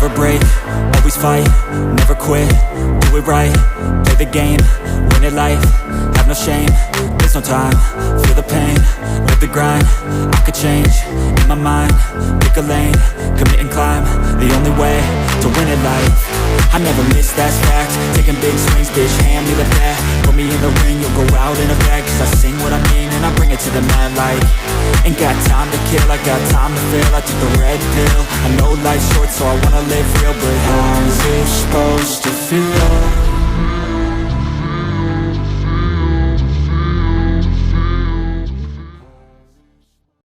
Never break, always fight, never quit, do it right, play the game, win it life, have no shame, there's no time, feel the pain, live the grind, I could change, in my mind, pick a lane, commit and climb, the only way to win it life. I never miss, that's fact, taking big swings, bitch, hand me the bat, put me in the ring, you'll go out in a bag, cause I sing what I mean and I bring it to the mad light. Ain't got time to kill, I got time to feel, I took the red pill, I know life's short so I wanna live real, but how's